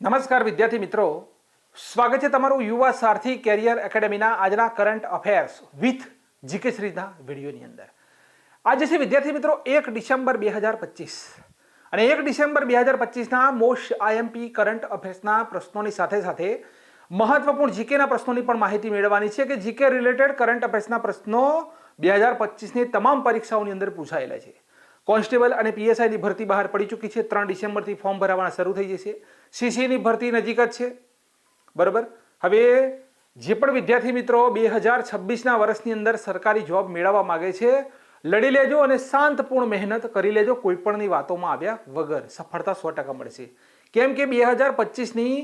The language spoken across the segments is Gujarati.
નમસ્કાર વિદ્યાર્થી મિત્રો, સ્વાગત છે તમારું યુવા સારથી કેરિયર એકેડેમીના આજના કરંટ અફેર્સ વિથ જીકે શ્રીના વિડીયોની અંદર. આજે છે વિદ્યાર્થી મિત્રો 1 ડિસેમ્બર 2025 અને 1 ડિસેમ્બર 2025ના મોસ્ટ આઈએમપી કરંટ અફેર્સના પ્રશ્નોની સાથે સાથે મહત્વપૂર્ણ જીકેના પ્રશ્નોની પણ માહિતી મેળવવાની છે કે જીકે રિલેટેડ કરંટ અફેર્સના પ્રશ્નો 2025ની તમામ પરીક્ષાઓની અંદર પૂછાયેલા છે. કોન્સ્ટેબલ અને પીએસઆઈની ભરતી બહાર પડી ચૂકી છે. 3 ડિસેમ્બરથી ફોર્મ ભરાવાના શરૂ થઈ જશે. સીસીની ભરતી નજીક જ છે, બરાબર. હવે જે પણ વિદ્યાર્થી મિત્રો 2026ના વર્ષની અંદર સરકારી જોબ મેળવવા માંગે છે, લડી લેજો અને શાંતપૂર્ણ મહેનત કરી લેજો. કોઈ પણની વાતોમાં આવ્યા વગર સફળતા 100% મળશે. કેમ કે 2025ની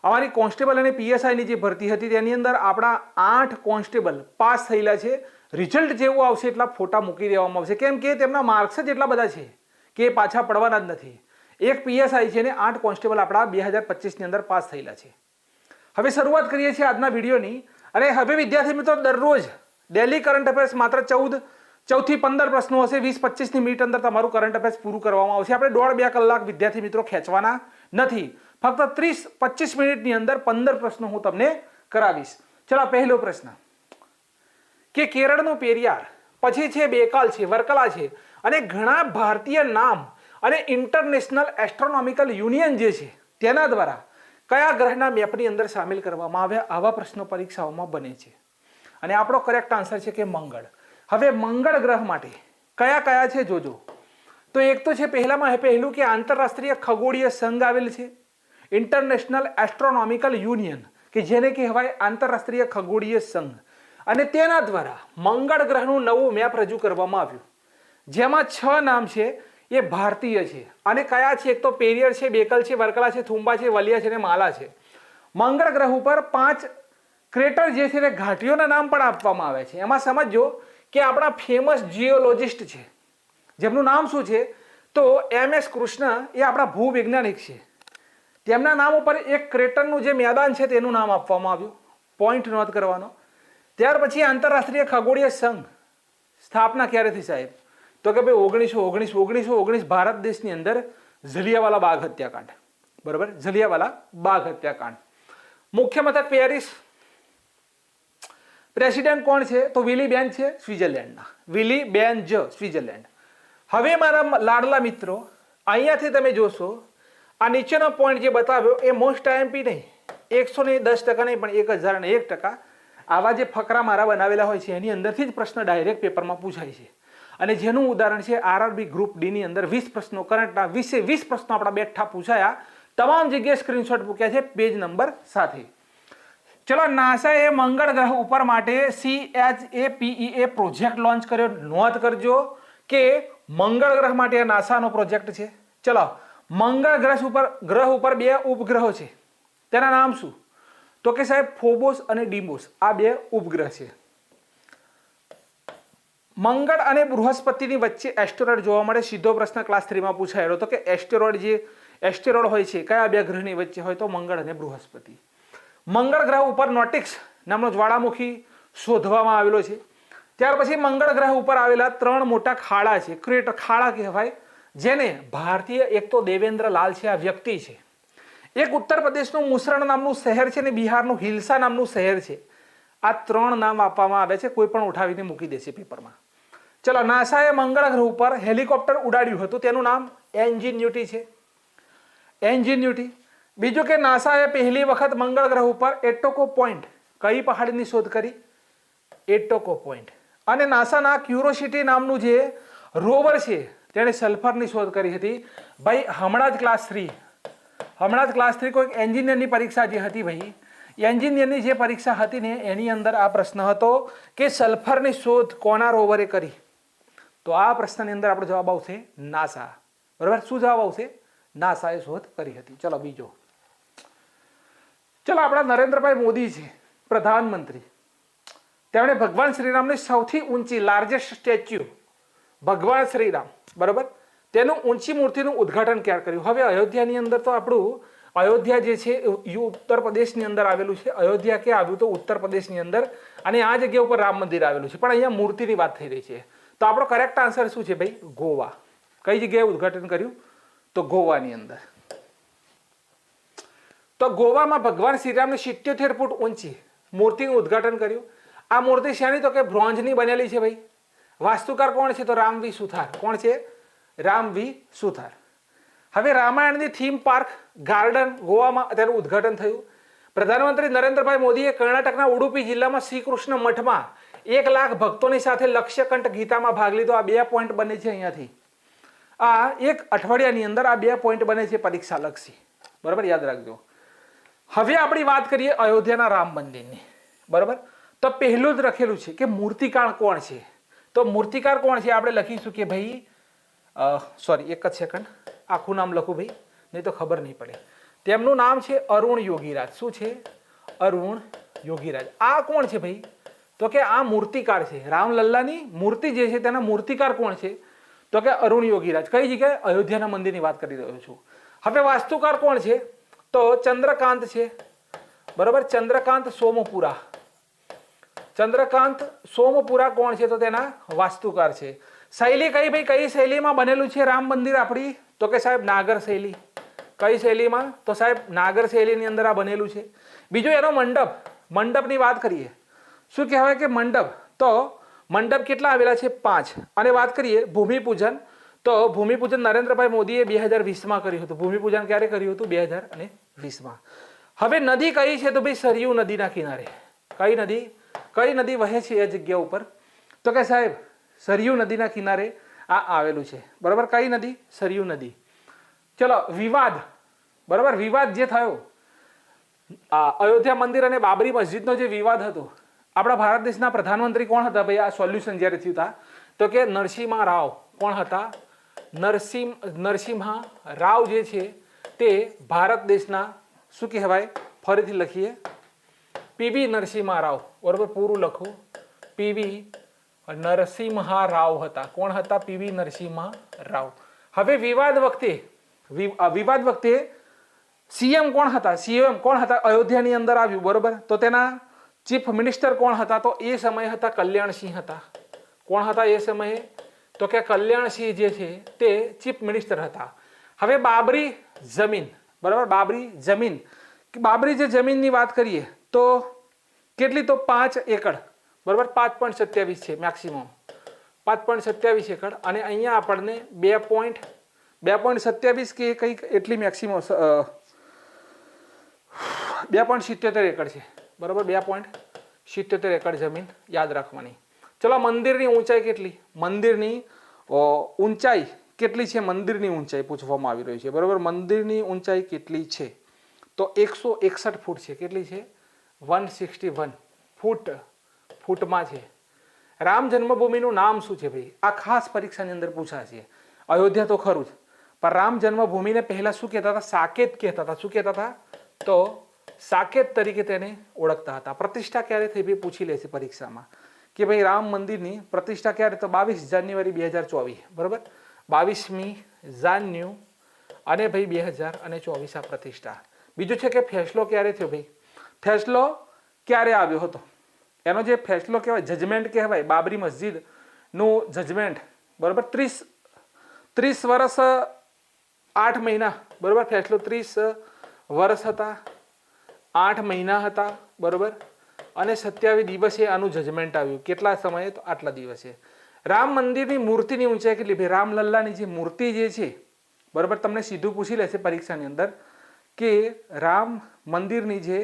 અમારી કોન્સ્ટેબલ અને પીએસઆઈની જે ભરતી હતી તેની અંદર આપણા 8 કોન્સ્ટેબલ પાસ થયેલા છે. રિઝલ્ટ જેવું આવશે એટલા ફોટા મૂકી દેવામાં આવશે, કેમ કે તેમના માર્ક્સ જ એટલા બધા છે કે એ પાછા પડવાના જ નથી. એક પીએસઆઈ છે અને 8 કોન્સ્ટેબલ આપણા 2025ની અંદર પાસ થયેલા છે. હવે શરૂઆત કરીએ છીએ આજના વિડીયોની. અને હવે વિદ્યાર્થી મિત્રો દરરોજ ડેલી કરંટ અફેર્સ માત્ર 14 થી 15 પ્રશ્નો હશે. 20-25ની મિનિટ અંદર તમારું કરંટ અફેર્સ પૂરું કરવામાં આવશે. આપણે 1.5-2 કલાક વિદ્યાર્થી મિત્રો ખેંચવાના નથી. ફક્ત 30-25 મિનિટની અંદર 15 પ્રશ્નો હું તમને કરાવીશ. ચલો, પહેલો પ્રશ્ન કે કેરળનો પેરિયાર, પછી છે બેકાલ છે, વર્કલા છે અને ઘણા ભારતીય નામ અને ઇન્ટરનેશનલ એસ્ટ્રોનોમિકલ યુનિયન જે છે તેના દ્વારા કયા ગ્રહના મેપની અંદર સામેલ કરવામાં આવ્યા? આવા પ્રશ્નો પરીક્ષાઓમાં બને છે અને આપણો કરેક્ટ આન્સર છે કે મંગળ. હવે મંગળ ગ્રહ માટે કયા કયા છે જોજો. તો એક તો છે પહેલું કે આંતરરાષ્ટ્રીય ખગોળીય સંઘ આવેલ છે, ઇન્ટરનેશનલ એસ્ટ્રોનોમિકલ યુનિયન કે જેને કહેવાય આંતરરાષ્ટ્રીય ખગોળીય સંઘ, અને તેના દ્વારા મંગળ ગ્રહનું નવું મેપ રજૂ કરવામાં આવ્યું જેમાં 6 નામ છે એ ભારતીય છે. અને કયા છે? એક તો પેરિયર છે, બેકલ છે, વર્કલા છે, થુંબા છે, વલિયા છે અને માલા છે. મંગળ ગ્રહ ઉપર 5 ક્રેટર જે છે તે ઘાટીઓના નામ પણ આપવામાં આવે છે. એમાં સમજો કે આપણા ફેમસ જીઓલોજિસ્ટ છે જેમનું નામ શું છે તો MS કૃષ્ણ, એ આપણા ભૂવૈજ્ઞાનિક છે. તેમના નામ ઉપર એક ક્રેટરનું જે મેદાન છે તેનું નામ આપવામાં આવ્યું. પોઈન્ટ નોંધ કરવાનો. ત્યાર પછી આંતરરાષ્ટ્રીય ખગોળીય સંઘ સ્થાપના ક્યારે થઈ સાહેબ? તો કે ભાઈ 1919 ભારત દેશની અંદર જલિયાવાલા બાગ હત્યાકાંડ, બરાબર, જલિયાવાલા બાગ હત્યાકાંડ. મુખ્ય મથક પેરિસ. પ્રેસિડેન્ટ કોણ છે? તો વિલી બેન્જ છે સ્વિટ્ઝરલેન્ડના, વિલી બેન્જ સ્વિટ્ઝરલેન્ડ. હવે મારા લાડલા મિત્રો, અહીંયાથી તમે જોશો આ નીચેનો પોઈન્ટ જે બતાવ્યો એ મોસ્ટ આઈએમપી નહીં, 110% નહીં પણ 1001%. આવા જે ફકરા મારા બનાવેલા હોય છે એની અંદરથી જ પ્રશ્ન ડાયરેક્ટ પેપરમાં પૂછાય છે. અને જેનું ઉદાહરણ છે આરઆરબી ગ્રુપ ડી ની અંદર 20 પ્રશ્નો કરંટના 20 પ્રશ્નો આપણા બેઠા પૂછાયા. તમામ જગ્યાએ સ્ક્રીનશોટ મૂક્યા છે પેજ નંબર સાથે. ચલો, નાસાએ મંગળ ગ્રહ ઉપર માટે CHAPEA પ્રોજેક્ટ લોન્ચ કર્યો. નોંધ કરજો કે મંગળ ગ્રહ માટે નાસાનો પ્રોજેક્ટ છે. ચલો, મંગળ ગ્રહ ઉપર 2 ઉપગ્રહો છે. તેના નામ શું? તો કે સાહેબ ફોબોસ અને ડીમોસ, આ 2 ઉપગ્રહ છે. મંગળ અને બૃહસ્પતિની વચ્ચે એસ્ટેરોઇડ જોવા મળે. સીધો પ્રશ્ન ક્લાસ 3માં પૂછાયેલો તો કે એસ્ટેરોઇડ હોય છે કયા 2 ગ્રહની વચ્ચે હોય? તો મંગળ અને બૃહસ્પતિ. મંગળ ગ્રહ ઉપર નોટિક્સ નામનો જ્વાળામુખી શોધવામાં આવેલો છે. ત્યાર પછી મંગળ ગ્રહ ઉપર આવેલા 3 મોટા ખાડા છે, ક્રેટર ખાડા કહેવાય, જેને ભારતીય, એક તો દેવેન્દ્ર લાલ છે, આ વ્યક્તિ છે. એક ઉત્તર પ્રદેશનું મુસરણ નામનું શહેર છે અને બિહારનું હિલસા નામનું શહેર છે. આ 3 નામ આપવામાં આવે છે. કોઈ પણ ઉઠાવીને મૂકી દેશે પેપરમાં. ચલો, નાસાએ મંગળ ગ્રહ ઉપર હેલિકોપ્ટર ઉડાડ્યું હતું, તેનું નામ એન્જિન્યુટી છે. એન્જિન્યુટી. બીજું કે નાસાએ પહેલી વખત મંગળ ગ્રહ ઉપર એટોકો પોઈન્ટ, કઈ પહાડીની શોધ કરી? એટોકો પોઈન્ટ. અને નાસાના ક્યુરોસિટી નામનું જે રોવર છે તેણે સલ્ફરની શોધ કરી હતી. ભાઈ હમણાં જ ક્લાસ 3 કોઈક એન્જિનિયરની પરીક્ષા જે હતી, ભાઈ એન્જિનિયરની જે પરીક્ષા હતી ને એની અંદર આ પ્રશ્ન હતો કે સલ્ફરની શોધ કોના રોવરે કરી? તો આ પ્રશ્નની અંદર આપણો જવાબ આવશે નાસા, બરાબર. શું જવાબ આવશે? નાસાએ શોધ કરી હતી. ચલો, બીજો. ચલો, આપણા નરેન્દ્રભાઈ મોદી છે પ્રધાનમંત્રી. તેમણે ભગવાન શ્રીરામની સૌથી ઊંચી લાર્જેસ્ટ સ્ટેચ્યુ, ભગવાન શ્રીરામ, બરાબર, તેનું ઊંચી મૂર્તિનું ઉદ્ઘાટન ક્યારે કર્યું? હવે અયોધ્યાની અંદર તો આપણું અયોધ્યા જે છે એ ઉત્તર પ્રદેશની અંદર આવેલું છે. અયોધ્યા ક્યાં આવ્યું? તો ઉત્તર પ્રદેશની અંદર. અને આ જગ્યા ઉપર રામ મંદિર આવેલું છે, પણ અહીંયા મૂર્તિની વાત થઈ રહી છે. તો આપણો કરેક્ટ આન્સર શું છે ભાઈ? ગોવા. કઈ જગ્યાએ ઉદ્ઘાટન કર્યું? તો ગોવાની અંદર. તો ગોવામાં ભગવાન શ્રીરામની 77 ફૂટ ઊંચી મૂર્તિનું ઉદ્ઘાટન કર્યું. આ મૂર્તિ શાની? તો કે બ્રોન્ઝની બનેલી છે ભાઈ. વાસ્તુકાર કોણ છે? તો રામ વી સુથાર. કોણ છે? રામ વી સુથાર. હવે રામાયણની થીમ પાર્ક ગાર્ડન ગોવામાં તેનું ઉદ્ઘાટન થયું. પ્રધાનમંત્રી નરેન્દ્રભાઈ મોદીએ કર્ણાટકના ઉડુપી જિલ્લામાં શ્રી કૃષ્ણ મઠમાં 1 લાખ ભક્તોની સાથે લક્ષ્યકંઠ ગીતામાં ભાગ લીધો. આ 2 પોઈન્ટ બને છે અહીંયાથી. આ એક અઠવાડિયાની અંદર આ 2 પોઈન્ટ બને છે પરીક્ષા લક્ષી. બરાબર, યાદ રાખજો. હવે આપણી વાત કરીએ અયોધ્યાના રામ મંદિરની. બરાબર, તો પહેલું જ લખેલું છે કે મૂર્તિકાર કોણ છે. તો મૂર્તિકાર કોણ છે આપણે લખીશું કે ભાઈ સોરી, એક જ સેકન્ડ, આખું નામ લખું ભાઈ, નહીં તો ખબર નહીં પડે. તેમનું નામ છે અરુણ યોગીરાજ. શું છે? અરુણ યોગીરાજ. આ કોણ છે ભાઈ? તો કે આ મૂર્તિકાર છે. રામલલ્લાની મૂર્તિ જે છે તેના મૂર્તિકાર કોણ છે? તો કે અરુણ યોગીરાજ. કઈ જગ્યાએ? અયોધ્યાના મંદિરની વાત કરી રહ્યો છું. હવે વાસ્તુકાર કોણ છે? તો ચંદ્રકાંત છે. બરાબર, ચંદ્રકાંત સોમપુરા. ચંદ્રકાંત સોમપુરા કોણ છે? તો તેના વાસ્તુકાર છે. શૈલી કઈ ભાઈ? કઈ શૈલીમાં બનેલું છે રામ મંદિર આપણી? તો કે સાહેબ નાગર શૈલી. કઈ શૈલીમાં? તો સાહેબ નાગર શૈલીની અંદર આ બનેલું છે. બીજું એનો મંડપ. મંડપની વાત કરીએ. શું કહેવાય કે મંડપ? તો મંડપ કેટલા આવેલા છે? 5. અને વાત કરીએ ભૂમિપૂજન, તો ભૂમિપૂજન નરેન્દ્રભાઈ મોદીએ 2020માં કર્યું હતું. ભૂમિપૂજન ક્યારે કર્યું હતું? 2020માં. હવે નદી કઈ છે? તો ભાઈ સરયુ નદીના કિનારે. કઈ નદી? કઈ નદી વહે છે એ જગ્યા ઉપર? તો કે સાહેબ સરયુ નદીના કિનારે આ આવેલું છે. બરાબર, કઈ નદી? સરયુ નદી. ચલો, વિવાદ. બરાબર, વિવાદ જે થયો અયોધ્યા મંદિર અને બાબરી મસ્જિદનો જે વિવાદ હતો, આપણા ભારત દેશના પ્રધાનમંત્રી કોણ હતા ભાઈ? આ સોલ્યુશન જ્યારે થયું હતા તો કે નરસિંહા રાવ. કોણ હતા? નરસિંહા રાવ જે છે તે ભારત દેશના શું કહેવાય? ફરીથી લખીએ, પીવી નરસિંહા રાવ. બરોબર, પૂરું લખો. પીવી નરસિંહા રાવ હતા. કોણ હતા? પીવી નરસિંહા રાવ. હવે વિવાદ વખતે સીએમ કોણ હતા? સીએમ કોણ હતા? અયોધ્યાની અંદર આવ્યું. બરોબર, તો તેના ચીફ મિનિસ્ટર કોણ હતા? તો એ સમયે હતા કલ્યાણસિંહ હતા. કોણ હતા એ સમયે? તો કે કલ્યાણસિંહ જે છે તે ચીફ મિનિસ્ટર હતા. હવે બાબરી જમીન. બરાબર, બાબરી જમીન. બાબરી જે જમીનની વાત કરીએ તો કેટલી? તો 5 એકડ. બરાબર, 5.27 છે મેક્સિમમ. 5.27 એકડ. અને અહીંયા આપણને 2.27 કે કંઈક એટલી મેક્સિમમ 2.77 એકડ છે. બરાબર, 2.77 એકડ જમીન યાદ રાખવાની. ચલો, મંદિરની ઊંચાઈ કેટલી? મંદિરની ઊંચાઈ કેટલી છે? મંદિરની ઊંચાઈ પૂછવામાં આવી રહી છે. બરાબર, મંદિરની ઊંચાઈ કેટલી છે? તો 161 ફૂટ છે. કેટલી છે? 161 ફૂટ. ફૂટમાં છે. રામ જન્મભૂમિનું નામ શું છે ભાઈ? આ ખાસ પરીક્ષાની અંદર પૂછાશે. અયોધ્યા તો ખરું જ, પણ રામ જન્મભૂમિને પહેલા શું કહેતા હતા? સાકેત કહેતા હતા. શું કહેતા હતા? તો સાકેત તરીકે તેને ઓળખતા હતા. પ્રતિષ્ઠા ક્યારે થઈ ભાઈ? પૂછી લેશે પરીક્ષામાં કે ભાઈ રામ મંદિરની પ્રતિષ્ઠા ક્યારે? તો 22 જાન્યુઆરી 2024. બરાબર, 22મી જાન્યુ અને ભાઈ 2024 આ પ્રતિષ્ઠા. બીજું છે કે ફેસલો ક્યારે થયો ભાઈ? ફેસલો ક્યારે આવ્યો હતો? એનો જે ફેસલો કહેવાય, જજમેન્ટ કહેવાય, બાબરી મસ્જિદનું જજમેન્ટ. બરાબર, 30 વર્ષ 8 મહિના. બરાબર, ફેસલો 30 વર્ષ હતા, 8 મહિના હતા. બરાબર, અને 27 દિવસે આનું જજમેન્ટ આવ્યું. કેટલા સમયે? તો આટલા દિવસે. રામ મંદિરની મૂર્તિની ઊંચાઈ કેટલી ભાઈ? રામલલ્લાની જે મૂર્તિ જે છે, બરાબર, તમને સીધું પૂછી લેશે પરીક્ષાની અંદર કે રામ મંદિરની જે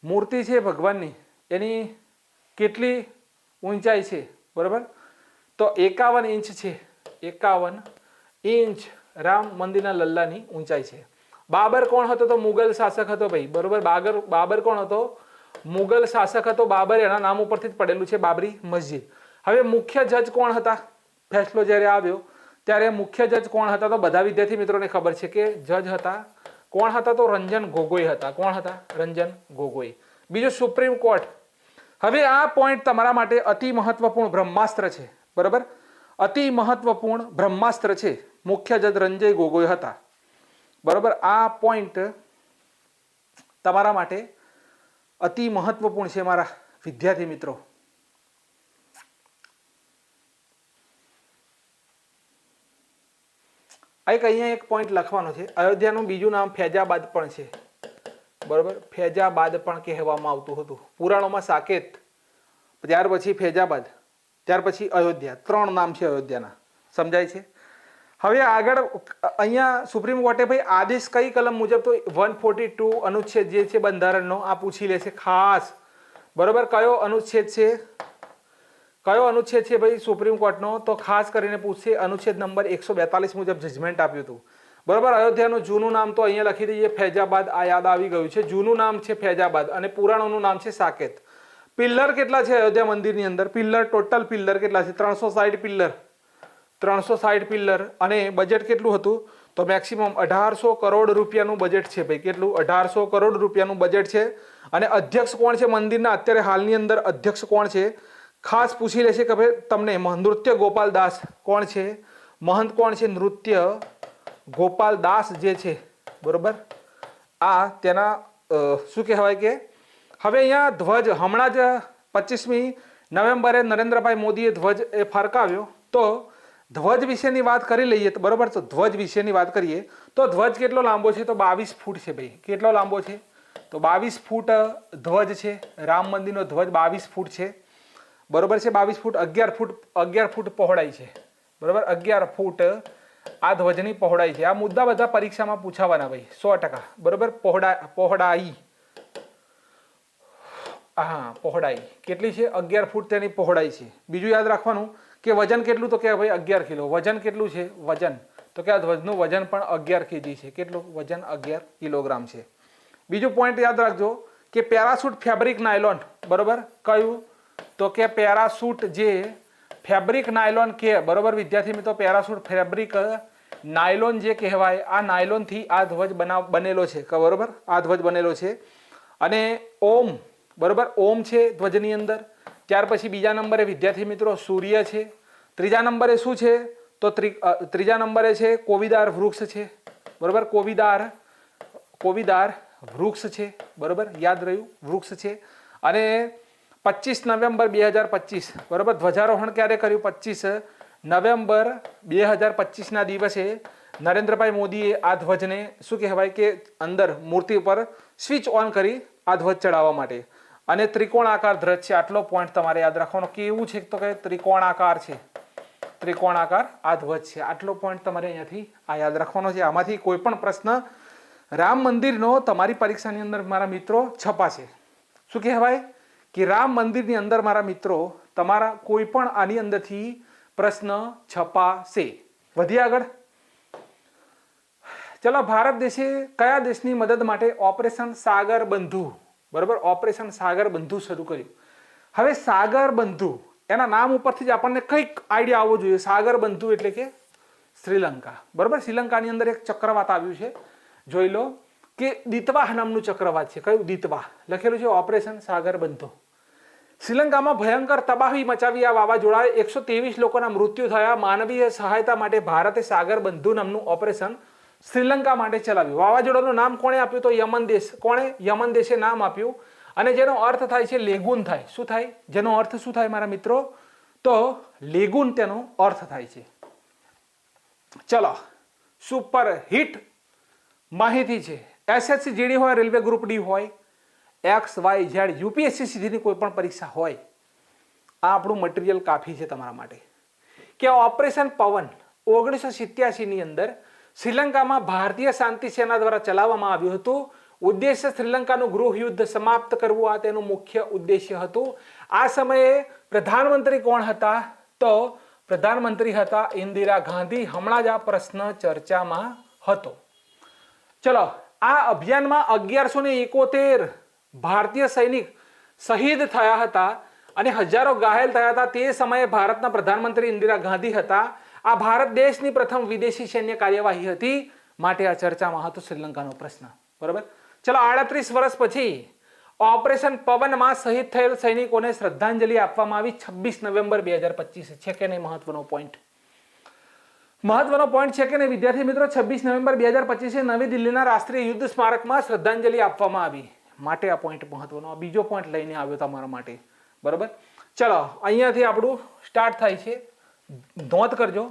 મૂર્તિ છે ભગવાનની, એની કેટલી ઊંચાઈ છે? બરાબર, તો 51 ઇંચ છે. 51 ઇંચ રામ મંદિરના લલ્લાની ઊંચાઈ છે. બાબર કોણ હતો? તો મુગલ શાસક હતો ભાઈ. બરોબર, બાબર કોણ હતો? મુગલ શાસક હતો. બાબર એના નામ ઉપરથી જ પડેલું છે બાબરી મસ્જિદ. હવે મુખ્ય જજ કોણ હતા? ફેસલો જ્યારે આવ્યો ત્યારે મુખ્ય જજ કોણ હતા? તો બધા વિદ્યાર્થી મિત્રોને ખબર છે કે જજ હતા. કોણ હતા? તો રંજન ગોગોઈ હતા. કોણ હતા? રંજન ગોગોઈ. બીજું સુપ્રીમ કોર્ટ. હવે આ પોઈન્ટ તમારા માટે અતિ મહત્વપૂર્ણ બ્રહ્માસ્ત્ર છે. બરાબર, અતિ મહત્વપૂર્ણ બ્રહ્માસ્ત્ર છે. મુખ્ય જજ રંજન ગોગોઈ હતા. બરાબર, આ પોઈન્ટ તમારા માટે અતિ મહત્વપૂર્ણ છે મારા વિદ્યાર્થી મિત્રો. અહીંયા એક પોઈન્ટ લખવાનો છે. અયોધ્યાનું બીજું નામ ફૈજાબાદ પણ છે. બરોબર, ફૈજાબાદ પણ કહેવામાં આવતું હતું પુરાણોમાં. સાકેત, ત્યાર પછી ફૈજાબાદ, ત્યાર પછી અયોધ્યા. 3 નામ છે અયોધ્યાના. સમજાય છે? હવે આગળ અહીંયા સુપ્રીમ કોર્ટે ભાઈ આદેશ કઈ કલમ મુજબ, તો 142 અનુચ્છેદ જે છે બંધારણનો, આ પૂછી લે છે ખાસ. બરોબર, કયો અનુચ્છેદ છે, કયો અનુચ્છેદ છે ભાઈ સુપ્રીમ કોર્ટનો, તો ખાસ કરીને પૂછશે અનુચ્છેદ નંબર 142 મુજબ જજમેન્ટ આપ્યું હતું. બરોબર, અયોધ્યાનું જૂનું નામ તો અહીંયા લખી દઈએ ફૈજાબાદ. આ યાદ આવી ગયું છે, જૂનું નામ છે ફૈજાબાદ અને પુરાણોનું નામ છે સાકેત. પિલ્લર કેટલા છે અયોધ્યા મંદિરની અંદર? પિલ્લર, ટોટલ પિલ્લર કેટલા છે? 360 પિલ્લર. 360 પિલ્લર. અને બજેટ કેટલું હતું? તો મેક્સિમમ 1800 કરોડ રૂપિયાનું બજેટ છે ભાઈ. કેટલું? 1800 કરોડ રૂપિયાનું બજેટ છે. અને અધ્યક્ષ કોણ છે મંદિરના અત્યારે હાલની અંદર? અધ્યક્ષ કોણ છે? ખાસ પૂછી લેશે કે ભાઈ તમને નૃત્ય ગોપાલ દાસ કોણ છે? મહંત કોણ છે? નૃત્ય ગોપાલ દાસ જે છે. બરોબર, આ તેના શું કહેવાય કે હવે અહીંયા ધ્વજ હમણાં જ 25મી નવેમ્બરે નરેન્દ્રભાઈ મોદીએ ધ્વજ એ ફરકાવ્યો. તો ધ્વજ વિશેની વાત કરી લઈએ તો બરોબર, તો ધ્વજ વિશેની વાત કરીએ તો ધ્વજ કેટલો લાંબો છે? તો 22 ફૂટ છે ભાઈ. કેટલો લાંબો છે? તો 22 ફૂટ ધ્વજ છે. રામ મંદિરનો ધ્વજ 22 ફૂટ છે. બરોબર છે, 22 ફૂટ. 11 ફૂટ પહોળાઈ છે. બરોબર, 11 ફૂટ આ ધ્વજની પહોળાઈ છે. આ મુદ્દા બધા પરીક્ષામાં પૂછાવાના ભાઈ 100%. બરોબર, પહોળાઈ, હા પહોળાઈ કેટલી છે? 11 ફૂટ તેની પહોળાઈ છે. બીજું યાદ રાખવાનું કે વજન કેટલું? તો કે ભાઈ 11 કિલો. વજન કેટલું છે? વજન તો કે આ ધ્વજનું વજન પણ 11 kg છે. કેટલું વજન? 11 કિલોગ્રામ છે. બીજું પોઈન્ટ યાદ રાખજો કે પેરાશૂટ ફેબ્રિક નાયલોન. બરોબર, કયું? તો કે પેરાશૂટ જે ફેબ્રિક નાયલોન કે બરોબર વિદ્યાર્થી મિત્રો, પેરાશૂટ ફેબ્રિક નાયલોન જે કહેવાય, આ નાયલોનથી આ ધ્વજ બનેલો છે. બરોબર, આ ધ્વજ બનેલો છે. અને ઓમ, બરોબર, ઓમ છે ધ્વજની અંદર. ત્યાર પછી બીજા નંબરે વિદ્યાર્થી મિત્રો સૂર્ય છે. ત્રીજા નંબરે શું છે? તો ત્રીજા નંબરે છે કોવીદાર વૃક્ષ છે. બરોબર, કોવીદાર વૃક્ષ છે. બરોબર, યાદ રહ્યું, વૃક્ષ છે. અને 25 નવેમ્બર 2025, બરોબર, ધ્વજારોહણ ક્યારે કર્યું? 25 નવેમ્બર 2025ના દિવસે નરેન્દ્રભાઈ મોદીએ આ ધ્વજને શું કહેવાય કે અંદર મૂર્તિ ઉપર સ્વિચ ઓન કરી આ ધ્વજ ચડાવવા માટે. અને ત્રિકોણાકાર ધ્વજ છે. આટલો પોઈન્ટ તમારે યાદ રાખવાનો. કેવું છે? તો કે ત્રિકોણાકાર છે. ત્રિકોણાકાર આ ધ્વજ છે. આટલો પોઈન્ટ તમારે અહીંયાથી આ યાદ રાખવાનો છે. આમાંથી કોઈ પણ પ્રશ્ન રામ મંદિરનો તમારી પરીક્ષાની અંદર મારા મિત્રો છપાશે. શું કહેવાય કે રામ મંદિરની અંદર મારા મિત્રો તમારા કોઈ પણ આની અંદરથી પ્રશ્ન છપાશે. વધીએ આગળ. ચલો, ભારત દેશે કયા દેશની મદદ માટે ઓપરેશન સાગર બંધુ, બરોબર, ઓપરેશન સાગર બંધુ શરૂ કર્યું? હવે સાગર બંધુ એના નામ ઉપરથી જ આપણને કંઈક આઈડિયા આવવો જોઈએ. સાગર બંધુ એટલે કે શ્રીલંકા. બરોબર, શ્રીલંકાની અંદર એક ચક્રવાત આવ્યું છે. જોઈ લો કે દિતવાહ નામનું ચક્રવાત છે. કયું? દિતવાહ લખેલું છે. ઓપરેશન સાગર બંધુ. શ્રીલંકામાં ભયંકર તબાહી મચાવી આ વાવાઝોડાએ 123 લોકોના મૃત્યુ થયા. માનવીય સહાયતા માટે ભારતે સાગર બંધુ નામનું ઓપરેશન શ્રીલંકા માટે ચલાવ્યું. વાવાઝોડાનું નામ કોણે આપ્યું? તો યમન દેશ. કોણે? યમન દેશે નામ આપ્યું. અને જેનો અર્થ થાય છે લેગુન થાય. શું થાય? જેનો અર્થ શું થાય મારા મિત્રો? તો લેગુન તેનો અર્થ થાય છે. ચલો, સુપર હિટ માહિતી છે. એસએસસી જીડી હોય, રેલવે ગ્રુપ ડી હોય, XYZ યુપીએસસી સીધીની કોઈ પણ પરીક્ષા હોય, આ આપણું મટીરિયલ કાફી છે તમારા માટે. કે ઓપરેશન પવન 1987ની અંદર શ્રીલંકામાં ભારતીય શાંતિ સેના દ્વારા ચલાવવામાં આવ્યું હતું. ઉદ્દેશ્ય શ્રીલંકાનું ગૃહ યુદ્ધ સમાપ્ત કરવું, આ તેનું મુખ્ય ઉદ્દેશ્ય હતું. આ સમયે પ્રધાનમંત્રી કોણ હતા? તો પ્રધાનમંત્રી હતા ઇન્દિરા ગાંધી. હમણાં જ આ પ્રશ્ન ચર્ચામાં હતો. ચલો, આ અભિયાનમાં 1171 ભારતીય સૈનિક શહીદ થયા હતા અને હજારો ઘાયલ થયા હતા. તે સમયે ભારતના પ્રધાનમંત્રી ઇન્દિરા ગાંધી હતા. આ ભારત દેશની પ્રથમ વિદેશી સૈન્ય કાર્યવાહી હતી, માટે આ ચર્ચામાં હતો શ્રીલંકાનો પ્રશ્ન. બરોબર, ચલો, 38 વર્ષ પછી ઓપરેશન પવનમાં શહીદ થયેલ સૈનિકોને શ્રદ્ધાંજલિ આપવામાં આવી. 26 નવેમ્બર 2025 છે કે નહીં? મહત્વનો પોઈન્ટ. મહત્વનો પોઈન્ટ છે કે નહીં વિદ્યાર્થી મિત્રો? 26 નવેમ્બર 2025 નવી દિલ્હીના રાષ્ટ્રીય યુદ્ધ સ્મારકમાં શ્રદ્ધાંજલિ આપવામાં આવી, માટે આ પોઈન્ટ મહત્વનો. બીજો પોઈન્ટ લઈને આવ્યો તમારા માટે. બરોબર, ચલો, અહીંયાથી આપણું સ્ટાર્ટ થાય છે. નોંધ કરજો.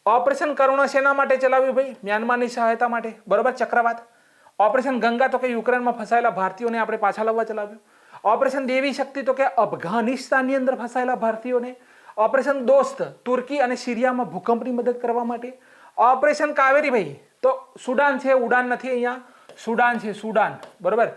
ઓપરેશન કરુણા શેના માટે ચલાવ્યું ભાઈ? મ્યાનમારની સહાયતા માટે. બરોબર, ચક્રવાત. ઓપરેશન ગંગા તો કે યુક્રેનમાં ફસાયેલા ભારતીયોને આપણે પાછા લાવવા ચલાવ્યું. ઓપરેશન દેવી શક્તિ તો કે અફઘાનિસ્તાનની અંદર ફસાયેલા ભારતીયોને. ઓપરેશન દોસ્ત તુર્કી અને સિરિયામાં ભૂકંપની મદદ કરવા માટે. ઓપરેશન કાવેરી ભાઈ તો સુડાન છે, ઉડાન નથી અહીંયા, સુડાન છે, સુડાન, બરોબર,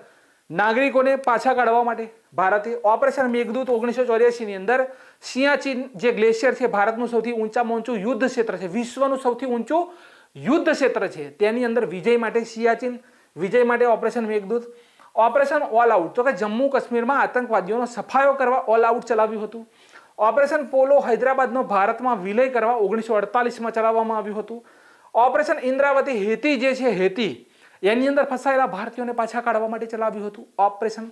નાગરિકોને પાછા કાઢવા માટે ભારતે. ઓપરેશન મેઘદૂત 1984 ની અંદર સિયાચીન જે ગ્લેશિયર છે, ભારતનું સૌથી ઊંચામાં ઊંચું યુદ્ધ ક્ષેત્ર છે, વિશ્વનું સૌથી ઊંચું યુદ્ધ ક્ષેત્ર છે, તેની અંદર વિજય માટે સિયાચીન, વિજય માટે operation Meghdoot. Operation all out તો કે જમ્મુ કાશ્મીરમાં આતંકવાદીઓનો સફાયો કરવા ઓલ આઉટ ચલાવ્યું હતું. ઓપરેશન પોલો હૈદરાબાદનો ભારતમાં વિલય કરવા 1948માં ચલાવવામાં આવ્યું હતું. ઓપરેશન ઇન્દ્રાવતી હેતી જે છે, હેતી એની અંદર ફસાયેલા ભારતીયોને પાછા કાઢવા માટે ચલાવ્યું હતું ઓપરેશન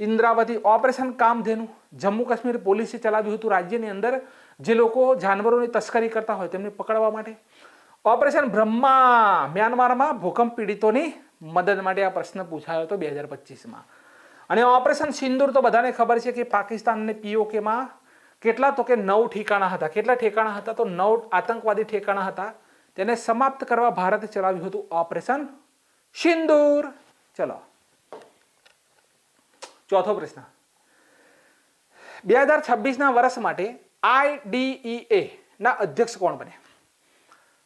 ઇન્દ્રાવતી. ઓપરેશન કામધેનુ જમ્મુ કાશ્મીર પોલીસે ચલાવ્યું હતું રાજ્યની અંદર જે લોકો જાનવરોની તસ્કરી કરતા હોય તેમને પકડવા માટે. ઓપરેશન બ્રહ્મા મ્યાનમારમાં ભૂકંપ પીડિતોની મદદ માટે આ પ્રશ્ન પૂછાયો હતો 2025માં. અને ઓપરેશન સિંદૂર તો બધાને ખબર છે કે પાકિસ્તાન અને પીઓકેમાં કેટલા તો કે 9 ઠેકાણા હતા. કેટલા ઠેકાણા હતા? તો 9 આતંકવાદી ઠેકાણા હતા. તેને સમાપ્ત કરવા ભારતે ચલાવ્યું હતું ઓપરેશન સિંદૂર. ચલો ચોથો પ્રશ્ન, 2026ના વર્ષ માટે IDEA ના અધ્યક્ષ કોણ બન્યા?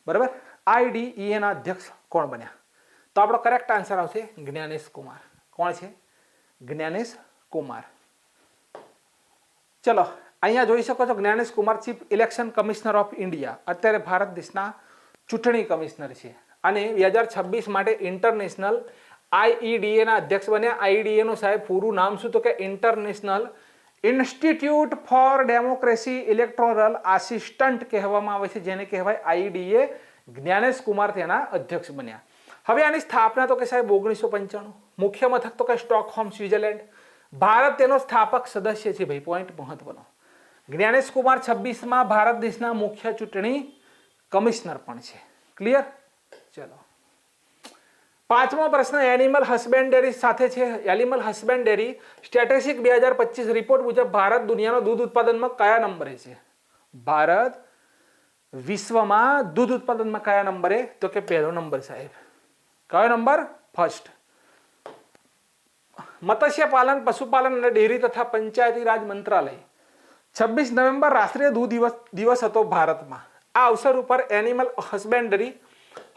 બરાબર, IDEA ના અધ્યક્ષ કોણ બન્યા? તો આપણો કરેક્ટ આન્સર આવશે જ્ઞાનેશ કુમાર. કોણ છે? જ્ઞાનેશ કુમાર. ચલો અહીંયા જોઈ શકો છો Gyanesh Kumar chief election commissioner of India, અત્યારે ભારત દેશના ચૂંટણી કમિશનર છે અને 2026 માટે ઇન્ટરનેશનલ IEDA ના અધ્યક્ષ બન્યા. IEDA નું સાહેબ પૂરું નામ શું? તો કે international institute for democracy electoral assistant કહેવામાં આવે છે, જેને કહેવાય IEDA. જ્ઞાનેશ કુમાર તેના અધ્યક્ષ બન્યા. હવે આની સ્થાપના તો કે સાહેબ 1995. મુખ્ય મથક તો કે સ્ટોકહોમ સ્વિટ્ઝરલેન્ડ. ભારત તેનો સ્થાપક સદસ્ય છે ભાઈ, પોઈન્ટ મહત્વનો. જ્ઞાનેશ કુમાર 26માં ભારત દેશના મુખ્ય ચૂંટણી કમિશનર પણ છે. ક્લિયર? ચલો પાંચમો પ્રશ્ન એનિમલ હસબેન્ડરી સાથે છે. એનિમલ હસબેન્ડરી સ્ટેટિસ્ટિક 2025 રિપોર્ટ મુજબ ભારત દુનિયાનો દૂધ ઉત્પાદનમાં કયા નંબરે છે? ભારત વિશ્વમાં દૂધ ઉત્પાદનમાં કયા નંબરે? તો કે પહેલો નંબર સાહેબ. કયો નંબર? ફર્સ્ટ. મત્સ્ય પાલન, પશુપાલન અને ડેરી તથા પંચાયતી રાજ મંત્રાલય 26 નવેમ્બર રાષ્ટ્રીય દૂધ દિવસ હતો ભારતમાં. આ અવસર ઉપર એનિમલ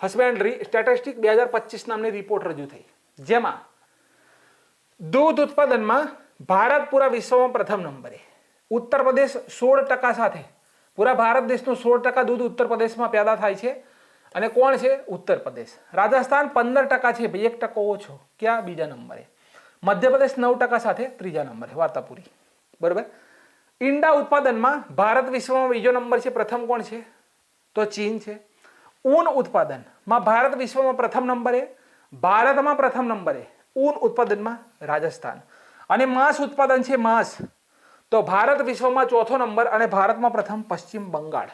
હસબેન્ડરી સ્ટેટિસ્ટિક 2025 નામની રિપોર્ટ રજૂ થઈ, જેમાં દૂધ ઉત્પાદનમાં ભારત પૂરા વિશ્વમાં પ્રથમ નંબરે. ઉત્તર પ્રદેશ 16% સાથે, પૂરા ભારત દેશનું 16% દૂધ ઉત્તર પ્રદેશમાં પેદા થાય છે. અને કોણ છે? ઉત્તર પ્રદેશ. રાજસ્થાન 15% છે ભાઈ, 1% ઓછો. ક્યાં? બીજા નંબરે. મધ્યપ્રદેશ 9% સાથે ત્રીજા નંબરે. વાર્તા પૂરી. બરોબર. ઈંડા ઉત્પાદનમાં ભારત વિશ્વમાં બીજો નંબર છે. પ્રથમ કોણ છે? તો ચીન છે. ઊન ઉત્પાદનમાં ભારત વિશ્વમાં પ્રથમ નંબરે, ભારતમાં પ્રથમ નંબરે ઊન ઉત્પાદનમાં રાજસ્થાન. અને માંસ ઉત્પાદન છે, માંસ, તો ભારત વિશ્વમાં ચોથો નંબર અને ભારતમાં પ્રથમ પશ્ચિમ બંગાળ.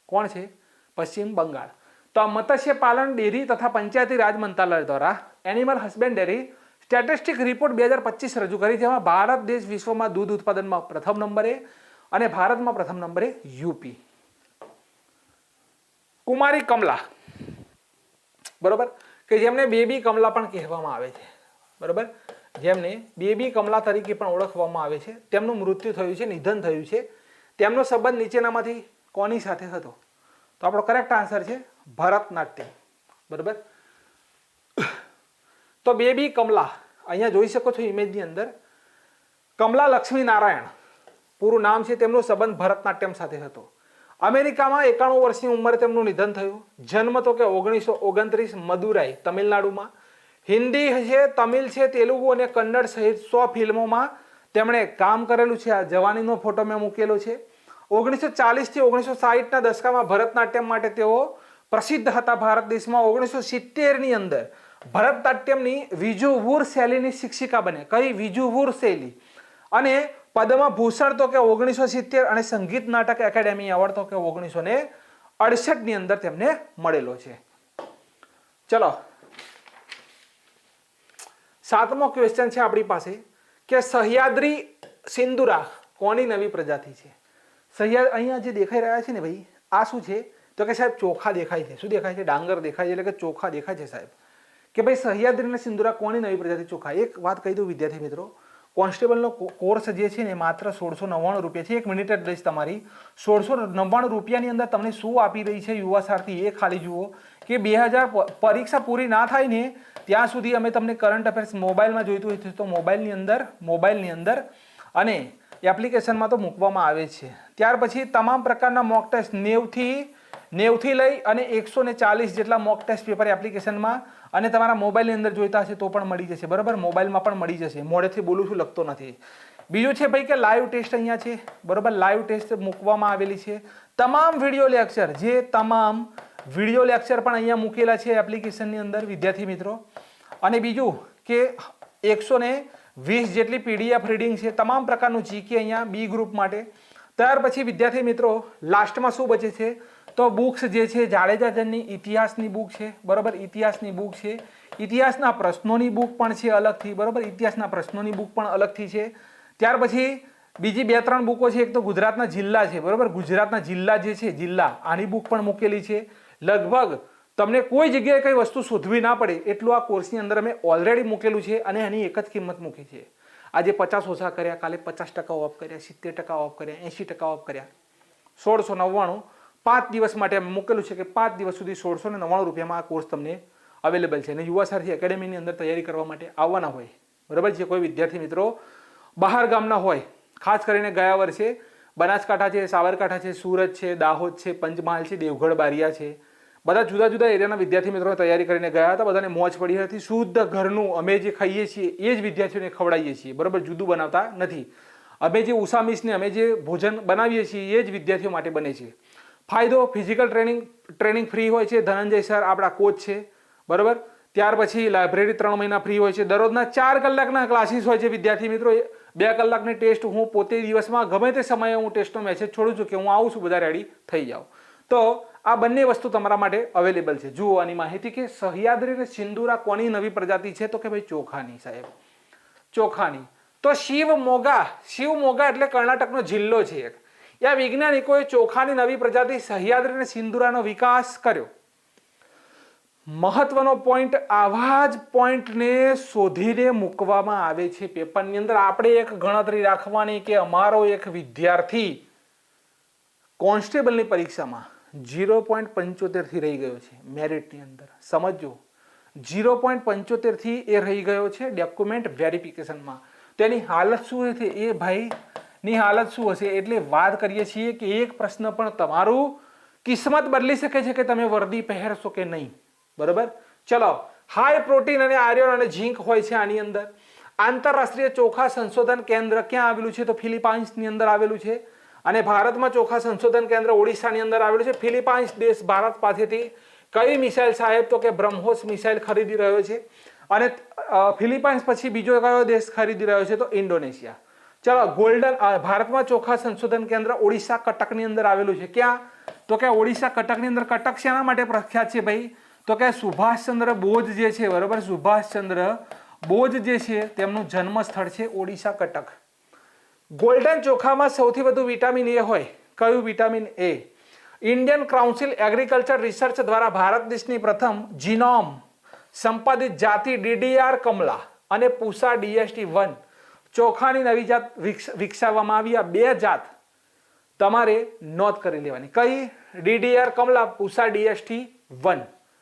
કોણ છે? પશ્ચિમ બંગાળ. તો આ મત્સ્ય પાલન, ડેરી તથા પંચાયતી રાજ મંત્રાલય દ્વારા એનિમલ હસબેન્ડરી સ્ટેટિસ્ટિક રિપોર્ટ 2025 રજૂ કરી, જેમાં ભારત દેશ વિશ્વમાં દૂધ ઉત્પાદનમાં પ્રથમ નંબરે અને ભારતમાં પ્રથમ નંબરે યુપી. કુમારી કમલા, બરોબર, કે જેમને બેબી કમલા પણ કહેવામાં આવે છે. બરોબર, જેમને બેબી કમલા તરીકે પણ ઓળખવામાં આવે છે. તેમનું મૃત્યુ થયું છે, નિધન થયું છે. તેમનો સંબંધ નીચેનામાંથી કોની સાથે હતો? તો આપણો કરેક્ટ આન્સર છે ભરતનાટ્યમ. બરોબર. તો બેબી કમલા અહીંયા જોઈ શકો છો ઇમેજની અંદર, કમલા લક્ષ્મી નારાયણ પૂરું નામ છે. તેમનો સંબંધ ભરતનાટ્યમ સાથે હતો. અમેરિકામાં 91 વર્ષની ઉંમરે તેમનું નિધન થયું. જન્મ તો કે 1929 મદુરાઈ, તમિલનાડુમાં. હિન્દી છે, તમિલ છે, તેલુગુ અને કન્નડ સહિત 100 ફિલ્મોમાં તેમણે કામ કરેલું છે. આ જવાનીનો ફોટો મેં મૂકેલો છે. 1940 થી 1960ના દશકામાં ભરતનાટ્યમ માટે તેઓ પ્રસિદ્ધ હતા ભારત દેશમાં. 1970 ની અંદર ભરતનાટ્યમની વિજુવૂર શૈલીની શિક્ષિકા બને. કઈ? વિજુવૂર શૈલી. અને પદ્મભૂષણ તો કે 1970 અને સંગીત નાટક એકેડેમી એવોર્ડ તો કે 1968 ની અંદર તેમને મળેલો છે. ચલો સાતમો ક્વેશ્ચન છે આપણી પાસે કે સહ્યાદ્રી સિંદુરા કોની નવી પ્રજાતિ છે? અહીંયા જે દેખાઈ રહ્યા છે ને ભાઈ, આ શું છે? તો કે સાહેબ ચોખા દેખાય છે. શું દેખાય છે? ડાંગર દેખાય છે, એટલે કે ચોખા દેખાય છે સાહેબ. કે ભાઈ સહ્યાદ્રી અને સિંદુરા કોની નવી પ્રજાતિ ચોખા. એક વાત કહી દઉં વિદ્યાર્થી મિત્રો, કોન્સ્ટેબલનો કોર્સ જે છે ને માત્ર 1699 રૂપિયા છે. 1 મિનિટ જ લઈશ તમારી. 1699 રૂપિયાની અંદર તમને શું આપી રહી છે યુવા સારથી એ ખાલી જુઓ કે 2000 પરીક્ષા પૂરી ના થાય ને ત્યાં સુધી અમે તમને કરંટ અફેર્સ મોબાઈલમાં જોઈતું હોય તો મોબાઈલની અંદર અને એપ્લિકેશનમાં તો મૂકવામાં આવે છે. ત્યાર પછી તમામ પ્રકારના મોક ટેસ્ટ 90 થી લઈ અને 140 જેટલા મોક ટેસ્ટ પેપર એપ્લિકેશનમાં અને તમારા મોબાઈલની અંદર જોઈતા હશે તો પણ મળી જશે. બરાબર, મોબાઈલમાં પણ મળી જશે. મોડેથી બોલું છું, લખતો નથી. બીજું છે ભાઈ કે લાઈવ ટેસ્ટ અહીંયા છે. બરાબર, લાઈવ ટેસ્ટ મૂકવામાં આવેલી છે. તમામ વિડીયો લેક્ચર પણ અહીંયા મૂકેલા છે એપ્લિકેશનની અંદર વિદ્યાર્થી મિત્રો. અને બીજું કે 120 જેટલી પીડીએફ રીડિંગ છે. તમામ પ્રકારનું જીકે અહીંયા બી ગ્રુપ માટે. ત્યાર પછી વિદ્યાર્થી મિત્રો લાસ્ટમાં શું બચે છે તો બુક્સ જે છે જાડેજાજનની ઇતિહાસની બુક છે. બરાબર, ઇતિહાસની બુક છે. ઇતિહાસના પ્રશ્નોની બુક પણ છે અલગથી. બરાબર, ઇતિહાસના પ્રશ્નોની બુક પણ અલગથી છે. ત્યાર પછી બીજી 2-3 બુકો છે. એક તો ગુજરાતના જિલ્લા છે. બરાબર, ગુજરાતના જિલ્લા જે છે જિલ્લા આની બુક પણ મૂકેલી છે. લગભગ તમને કોઈ જગ્યાએ કઈ વસ્તુ શોધવી ના પડે એટલું આ કોર્સની અંદર અમે ઓલરેડી મૂકેલું છે અને એની એક જ કિંમત મૂકી છે. આજે 50 ઓછા કર્યા, કાલે 50% ઓફ કર્યા, 70% ઓફ કર્યા, 80% ઓફ કર્યા. 1699 5 દિવસ માટે અમે મૂકેલું છે કે 5 દિવસ સુધી 1699 રૂપિયામાં આ કોર્સ તમને અવેલેબલ છે. અને યુવા સારથી એકેડેમીની અંદર તૈયારી કરવા માટે આવવાના હોય, બરાબર, જે કોઈ વિદ્યાર્થી મિત્રો બહાર ગામના હોય, ખાસ કરીને ગયા વર્ષે બનાસકાંઠા છે, સાબરકાંઠા છે, સુરત છે, દાહોદ છે, પંચમહાલ છે, દેવગઢ બારિયા છે, બધા જુદા જુદા એરિયાના વિદ્યાર્થી મિત્રો તૈયારી કરીને ગયા હતા. બધાને મોજ પડી હતી. શુદ્ધ ઘરનું અમે જે ખાઈએ છીએ એ જ વિદ્યાર્થીઓને ખવડાવીએ છીએ. બરાબર, જુદું બનાવતા નથી. અમે જે ઉષામીસને અમે જે ભોજન બનાવીએ છીએ એ જ વિદ્યાર્થીઓ માટે બને છે. ફાયદો ફિઝિકલ ટ્રેનિંગ ફ્રી હોય છે. ધનંજય સર આપણા કોચ છે. બરાબર, ત્યાર પછી લાઇબ્રેરી 3 મહિના ફ્રી હોય છે. દરરોજના 4 કલાકના ક્લાસીસ હોય છે વિદ્યાર્થી મિત્રો. 2 કલાકની ટેસ્ટ હું પોતે દિવસમાં ગમે તે સમયે હું ટેસ્ટનો મેસેજ છોડું છું કે હું આવું છું, બધા રેડી થઈ જાઓ. તો આ બંને વસ્તુ તમારા માટે અવેલેબલ છે. જુઓ આની માહિતી કે સહ્યાદ્રી અને સિંદુરા કોની નવી પ્રજાતિ છે તો કે ભાઈ ચોખાની. સાહેબ ચોખાની. તો શિવમોગા એટલે કર્ણાટકનો જિલ્લો છે એક. આ વૈજ્ઞાનિકોએ ચોખાની નવી પ્રજાતિ સહ્યાદ્રી અને સિંદુરાનો વિકાસ કર્યો. મહત્વનો પોઈન્ટ, આવા જ પોઈન્ટને શોધીને મૂકવામાં આવે છે પેપરની અંદર. આપણે એક ગણતરી રાખવાની કે અમારો એક વિદ્યાર્થી કોન્સ્ટેબલની પરીક્ષામાં 0.75 થી રહી ગયો છે મેરિટની અંદર. સમજો, 0.75 થી એ રહી ગયો છે ડોક્યુમેન્ટ વેરિફિકેશનમાં. તેની હાલત શું હશે એ ભાઈની હાલત શું હશે? એટલે વાત કરીએ છીએ કે એક પ્રશ્ન પણ તમારું કિસ્મત બદલી શકે છે કે તમે વર્દી પહેરશો કે નહીં. બરાબર, ચલો. હાઈ પ્રોટીન અને આયર્ન અને ઝીંક હોય છે આની અંદર. આંતરરાષ્ટ્રીય ચોખા સંશોધન કેન્દ્ર ક્યાં આવેલું છે તો ફિલિપાઇન્સની અંદર આવેલું છે. અને ભારતમાં ચોખા સંશોધન કેન્દ્ર ઓડિશાની અંદર આવેલું છે. ફિલિપાઇન્સ દેશ ભારત પાસેથી કઈ મિસાઇલ સાહેબ તો કે બ્રહ્મોસ મિસાઇલ ખરીદી રહ્યો છે. અને ફિલિપાઇન્સ પછી બીજો કયો દેશ ખરીદી રહ્યો છે તો ઇન્ડોનેશિયા. ચલો, ભારતમાં ચોખા સંશોધન કેન્દ્ર ઓડિશા કટકની અંદર આવેલું છે. ક્યાં તો કે ઓડિશા કટકની અંદર. કટક શેના માટે પ્રખ્યાત છે ભાઈ તો કે સુભાષચંદ્ર બોઝ જે છે, બરાબર, સુભાષચંદ્ર બોઝ જે છે તેમનું જન્મ સ્થળ છે ઓડિશા કટક. ગોલ્ડન ચોખામાં સૌથી વધુ વિટામિન એ હોય. કયું vitamin A? Indian council agriculture research દ્વારા ભારત દેશની પ્રથમ જીનોમ સંપાદિત જાતિ DDR કમલા અને પૂસા DST1 ચોખાની નવી જાત વિકસાવવામાં આવી. આ 2 જાત તમારે નોંધ કરી લેવાની. કઈ? DDR Kamala, પૂસા DST1.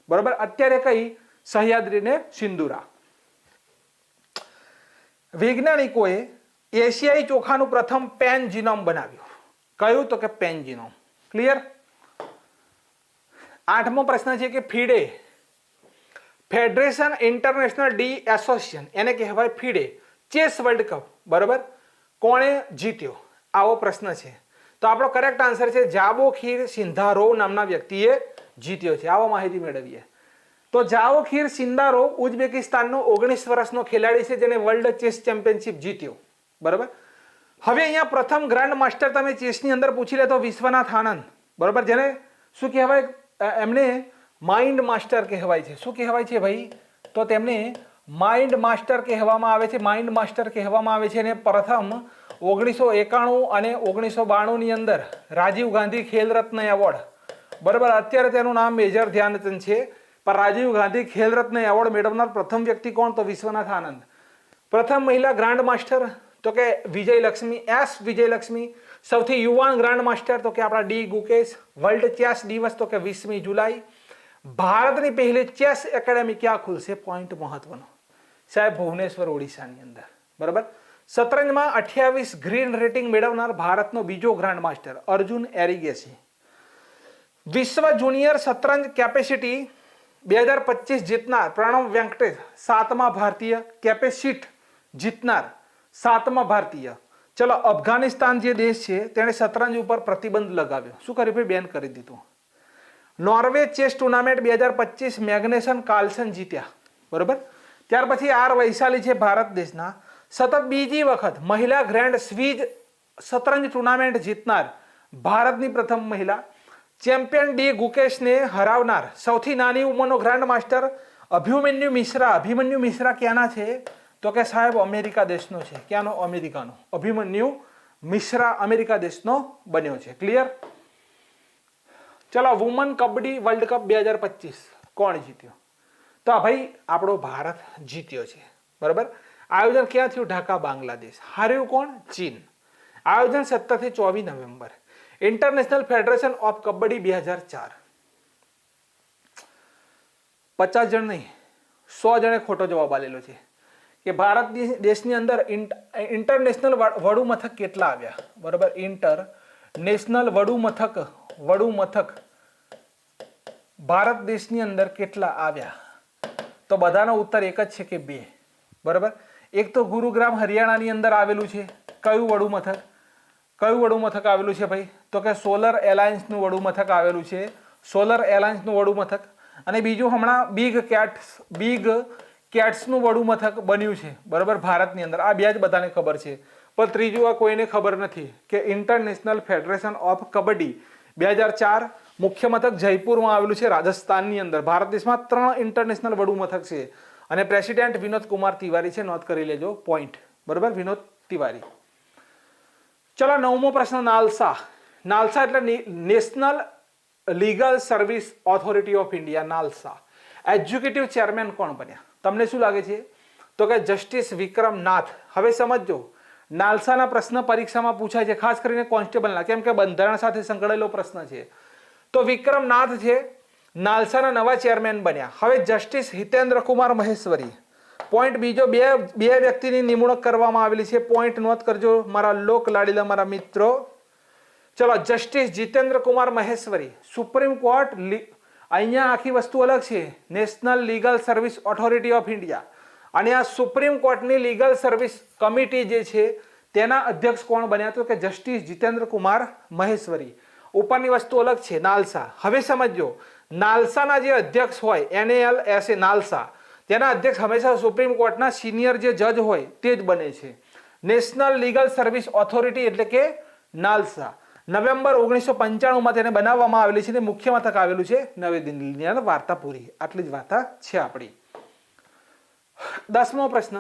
બરાબર, અત્યારે કઈ? સહ્યાદ્રી ને સિંદુરા. વૈજ્ઞાનિકોએ એશિયાઈ ચોખાનું પ્રથમ પેન જીનોમ બનાવ્યું. કયું તો કે પેન જીનોમ. ક્લિયર? 8મો પ્રશ્ન છે કે FIDE, federation international D association, એને કહેવાય ફીડે, ચેસ વર્લ્ડ કપ, બરાબર, કોણે જીત્યો? આવો પ્રશ્ન છે. તો આપણો કરેક્ટ આન્સર છે જાબોખીર સિંધારોવ નામના વ્યક્તિએ જીત્યો છે. આવો માહિતી મેળવીએ તો જાબોખીર સિંધારોવ ઉઝબેકિસ્તાનનો 19 વર્ષનો ખેલાડી છે જેને વર્લ્ડ ચેસ ચેમ્પિયનશિપ જીત્યો. બરાબર. હવે અહીંયા પ્રથમ ગ્રાન્ડ માસ્ટર તમે ચેસની અંદર પૂછી લે તો વિશ્વનાથ આનંદ, બરાબર, જેને શું કહેવાય? એમને માઇન્ડ માસ્ટર કહેવાય છે. શું કહેવાય છે ભાઈ? તો તેમને માઇન્ડ માસ્ટર કહેવામાં આવે છે. માઇન્ડ માસ્ટર કહેવામાં આવે છે. અને પ્રથમ 1991 અને 1992 ની અંદર રાજીવ ગાંધી ખેલ રત્ન એવોર્ડ, બરાબર, અત્યારે તેનું નામ મેજર ધ્યાનચંદ છે. પણ રાજીવ ગાંધી ખેલ રત્ન એવોર્ડ મેળવનાર પ્રથમ વ્યક્તિ કોણ? તો વિશ્વનાથ આનંદ. પ્રથમ મહિલા ગ્રાન્ડ માસ્ટર તો કે વિજયલક્ષ્મી, એસ વિજયલક્ષ્મી. સૌથી યુવાન ગ્રાન્ડ માસ્ટર તો કે આપણા ડી ગુકેશ. વર્લ્ડ ચેસ દિવસ તો કે 20મી જુલાઈ. ભારતની પહેલી ચેસ એકેડેમી ક્યાં ખુલશે? પોઈન્ટ મહત્વનો સાહેબ, ભુવનેશ્વર ઓડિશાની અંદર. બરાબર. શતરંજમાં 28 ગ્રીન રેટિંગ મેળવનાર ભારતનો બીજો ગ્રાન્ડ માસ્ટર અર્જુન એરિગેસી. વિશ્વ જુનિયર શતરંજ કેપેસિટી 2025 જીતનાર પ્રણવ વેંકટેશ 7મા ભારતીય. કેપેસિટ જીતનાર 7મા ભારતીય. ચલો, અફઘાનિસ્તાન જે દેશ છે તેણે શતરંજ ઉપર પ્રતિબંધ લગાવ્યો. શું કર્યું ભાઈ? બેન કરી દીધું. નોર્વે ચેસ ટુર્નામેન્ટ 2025 મેગ્નેસન કાર્લસન જીત્યા. બરોબર. ત્યાર પછી આર વૈશાલી છે ભારત દેશના, સતત બીજી વખત મહિલા ગ્રેન્ડ સ્વીજ શતરંજ ટુર્નામેન્ટ જીતનાર ભારતની પ્રથમ મહિલા. ચેમ્પિયન ડી ગુકેશને હરાવનાર સૌથી નાની ઉંમરનો ગ્રાન્ડ માસ્ટર અભિમન્યુ મિશ્રા. અભિમન્યુ મિશ્રા ક્યાંના છે? તો કે સાહેબ અમેરિકા દેશનો છે. ક્યાંનો? અમેરિકાનો. અભિમન્યુ મિશ્રા અમેરિકા દેશનો બન્યો છે. ક્લિયર? ચલો, વુમન કબડ્ડી વર્લ્ડ કપ 2025 કોણ જીત્યો? તો ભાઈ આપણો ભારત જીત્યો છે. બરાબર. આયોજન ક્યાં થયું? ઢાકા, બાંગ્લાદેશ. હાર્યું કોણ? ચીન. આયોજન 17 થી 24 November. International federation of kabaddi 2004. 50 જણ નહીં, 100 જણે ખોટો જવાબ આલેલો છે કે ભારત દેશની અંદર ઇન્ટરનેશનલ વડુ મથક કેટલા આવ્યા? બરાબર. ઇન્ટરનેશનલ વડુ મથક ભારત દેશની અંદર કેટલા આવ્યા? તો બધાનો ઉત્તર એક જ છે કે 2. બરાબર. એક તો ગુરુગ્રામ હરિયાણાની અંદર આવેલું છે. કયું વડુ મથક? કયું વડુ મથક આવેલું છે ભાઈ? તો કે સોલર એલાયન્સનું વડુ મથક આવેલું છે. સોલર એલાયન્સનું વડુ મથક. અને બીજું હમણાં બિગ કેટ્સનું વડુ મથક બન્યું છે. બરાબર. ભારતની અંદર આ 2 જ બધાને ખબર છે, પણ ત્રીજું આ કોઈને ખબર નથી કે ઇન્ટરનેશનલ ફેડરેશન ઓફ કબડ્ડી 2004 મુખ્ય મથક જયપુરમાં આવેલું છે રાજસ્થાનની અંદર. ભારત દેશમાં 3 ઇન્ટરનેશનલ વડુ મથક છે અને પ્રેસિડેન્ટ વિનોદ કુમાર તિવારી છે. નોંધ કરી લેજો. પોઈન્ટ. બરાબર. વિનોદ તિવારી. ચલો, 9મો પ્રશ્ન. નાલસા. નાલસા એટલે national legal service authority of India. નાલસા executive chairman કોણ બન્યા? તમને શું લાગે છે? તો કે જસ્ટિસ વિક્રમ નાથ. હવે સમજો, નાલસાના પ્રશ્ન પરીક્ષામાં પૂછાય છે, ખાસ કરીને કોન્સ્ટેબલના, કેમ કે બંધારણ સાથે સંકળાયેલો પ્રશ્ન છે. તો વિક્રમ નાથ છે નાલસાના નવા ચેરમેન બન્યા. હવે જસ્ટિસ હિતેન્દ્ર કુમાર મહેશ્વરી. પોઈન્ટ બીજો, બે વ્યક્તિની નિમણૂક કરવામાં આવેલી છે. પોઈન્ટ નોંધ કરજો મારા લોક લાડીલા મારા મિત્રો. ચલો, justice Jitendra Kumar Maheshwari. Supreme court, અહીંયા આખી વસ્તુ અલગ છે. National legal service authority of India અને આ સુપ્રીમ કોર્ટની લીગલ સર્વિસ કમિટી જે છે તેના અધ્યક્ષ કોણ બન્યા? તો કે જસ્ટિસ જીતેન્દ્ર કુમાર મહેશ્વરી. ઉપરની વસ્તુ અલગ છે. નાલસા. હવે સમજો, નાલસાના જે અધ્યક્ષ હોય NALSA નાલસા, તેના અધ્યક્ષ હંમેશા સુપ્રીમ કોર્ટના સિનિયર જે જજ હોય તે જ બને છે. નેશનલ લીગલ સર્વિસ ઓથોરિટી એટલે કે નાલસા. નવેમ્બર 1995માં તેને બનાવવામાં આવેલી છે. મુખ્ય મથક આવેલું છે નવી દિલ્હીની અંદર, વાર્તાપુરી. આટલી જ વાર્તા છે આપણી. 10મો પ્રશ્ન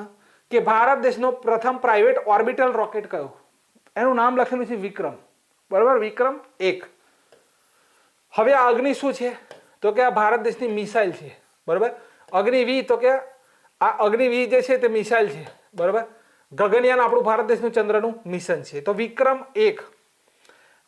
કે ભારત દેશનો પ્રથમ પ્રાઇવેટ ઓર્બિટલ રોકેટ કયો? એનું નામ લખેલું છે વિક્રમ. બરાબર. વિક્રમ 1. હવે આ અગ્નિ શું છે? તો કે આ ભારત દેશની મિસાઇલ છે. બરાબર. અગ્નિ-V તો કે આ અગ્નિ-V જે છે તે મિસાઇલ છે. બરાબર. ગગનયાન આપણું ભારત દેશનું ચંદ્રનું મિશન છે. તો વિક્રમ 1